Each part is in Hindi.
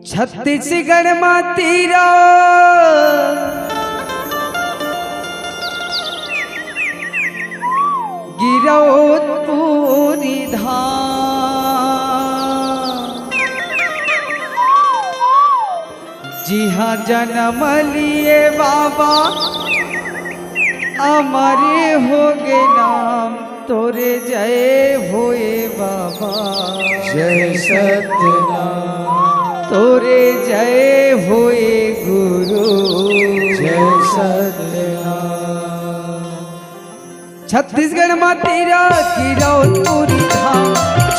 छत्तीसगढ़ में तीरा गिरौदपुरी धाम, जी हाँ जन्म लिए बाबा अमरे हो गे नाम तोरे जय होए बाबा जय सत्यनाम तोरे जय होए गुरु जय सत्यनाम। छत्तीसगढ़ में तेरा गिरौदपुरी धाम,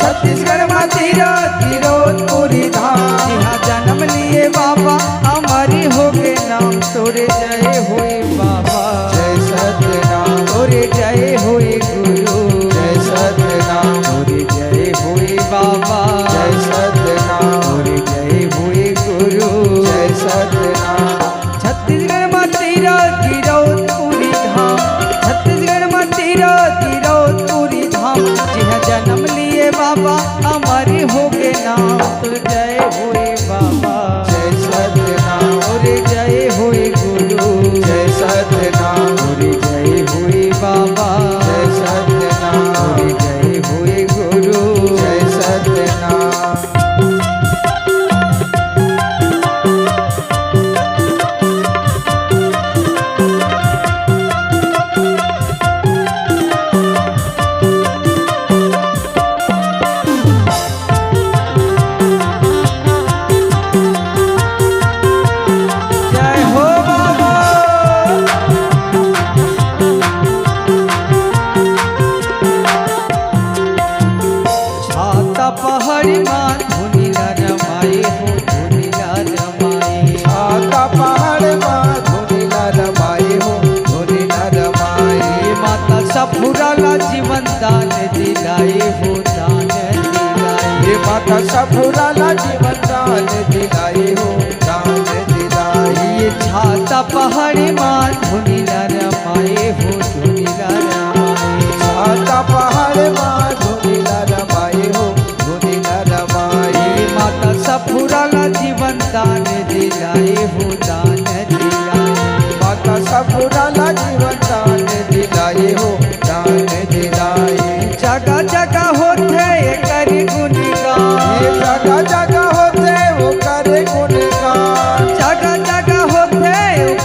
छत्तीसगढ़ में तेरा गिरौदपुरी धाम, यहाँ जन्म लिए बाबा हमारी हो गए नाम तोरे जय होए बाबा जय सत्यनाम तोरे जय होए गुरु जय सत्यनाम तोरे जय होए बाबा जय सत्यनाम तोरे जय होए गुरु जय सत्यनाम। छत्तीसगढ़ में तेरा गिरौदपुरी धाम, छत्तीसगढ़ में तेरा गिरौदपुरी धाम, जिहाँ जन्म लिए बाबा हमारे हो गए नाम तो जय होए बाबा जय सत्यनाम और जय होए गुरु जय सत्यनाम और जय होए बाबा जय सत्यनाम और जय होए गुरु जय सत्यनाम। जय हो बाबा छाता पहाड़ी मान धुनीला रमाए हो धुनीला रमाए छाता पहाड़ माँ धुनीला रमाए हो धुनीला रमाए। ये माता सफुराला जीवन दान दिलाए हो दान दिलाए ये माता सफुराला जीवन दान दिलाए हो दान दिलाए। ये छाता पहाड़ी मान धुनीला रमाए हो धुनीला रमाए छाता पहाड़ माँ धुनीला रमाए हो धुनीला रमाए। ये माता सफुराला जीवन दान दिलाए हो दान दिलाए माता सफुराला जीवन दान दिलाए हो दान दिलाए। जगह जगह होते करी गुणगान ये जगह जगह होते वो करे गुणगान। जगह जगह होते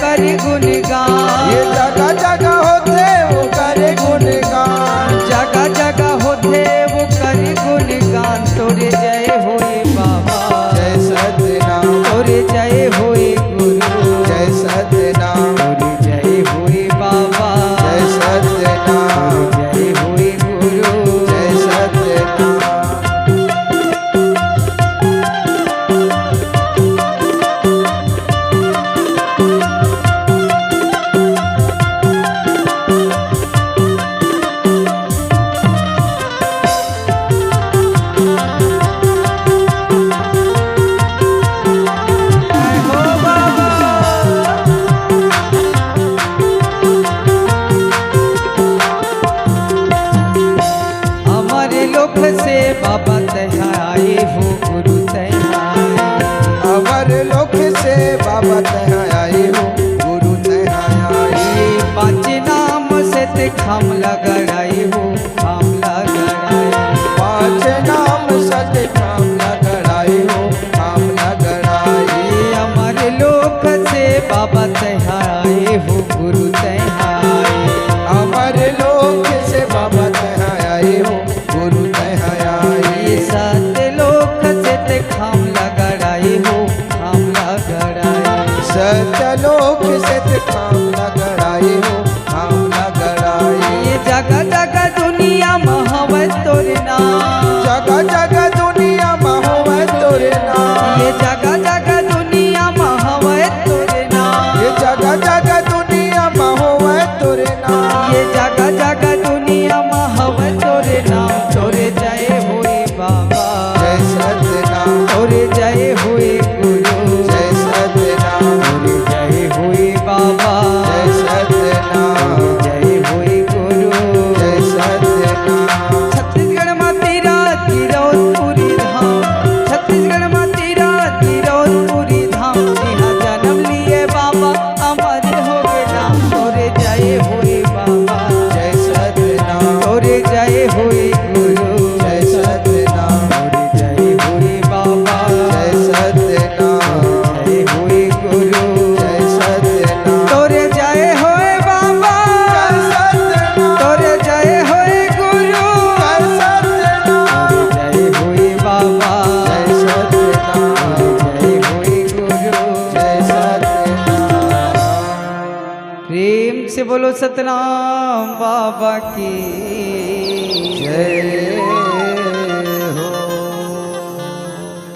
करी गुणगान ये जगह जगह होते वो करे गुणगान। जगह जगह होते वो करी गुणगान तोरे जय होए बाबा जय सत्यनाम तोरे जय होए गुरु जय सत्यनाम तोरे जय होए बाबा बोलो सतनाम बाबा की जय।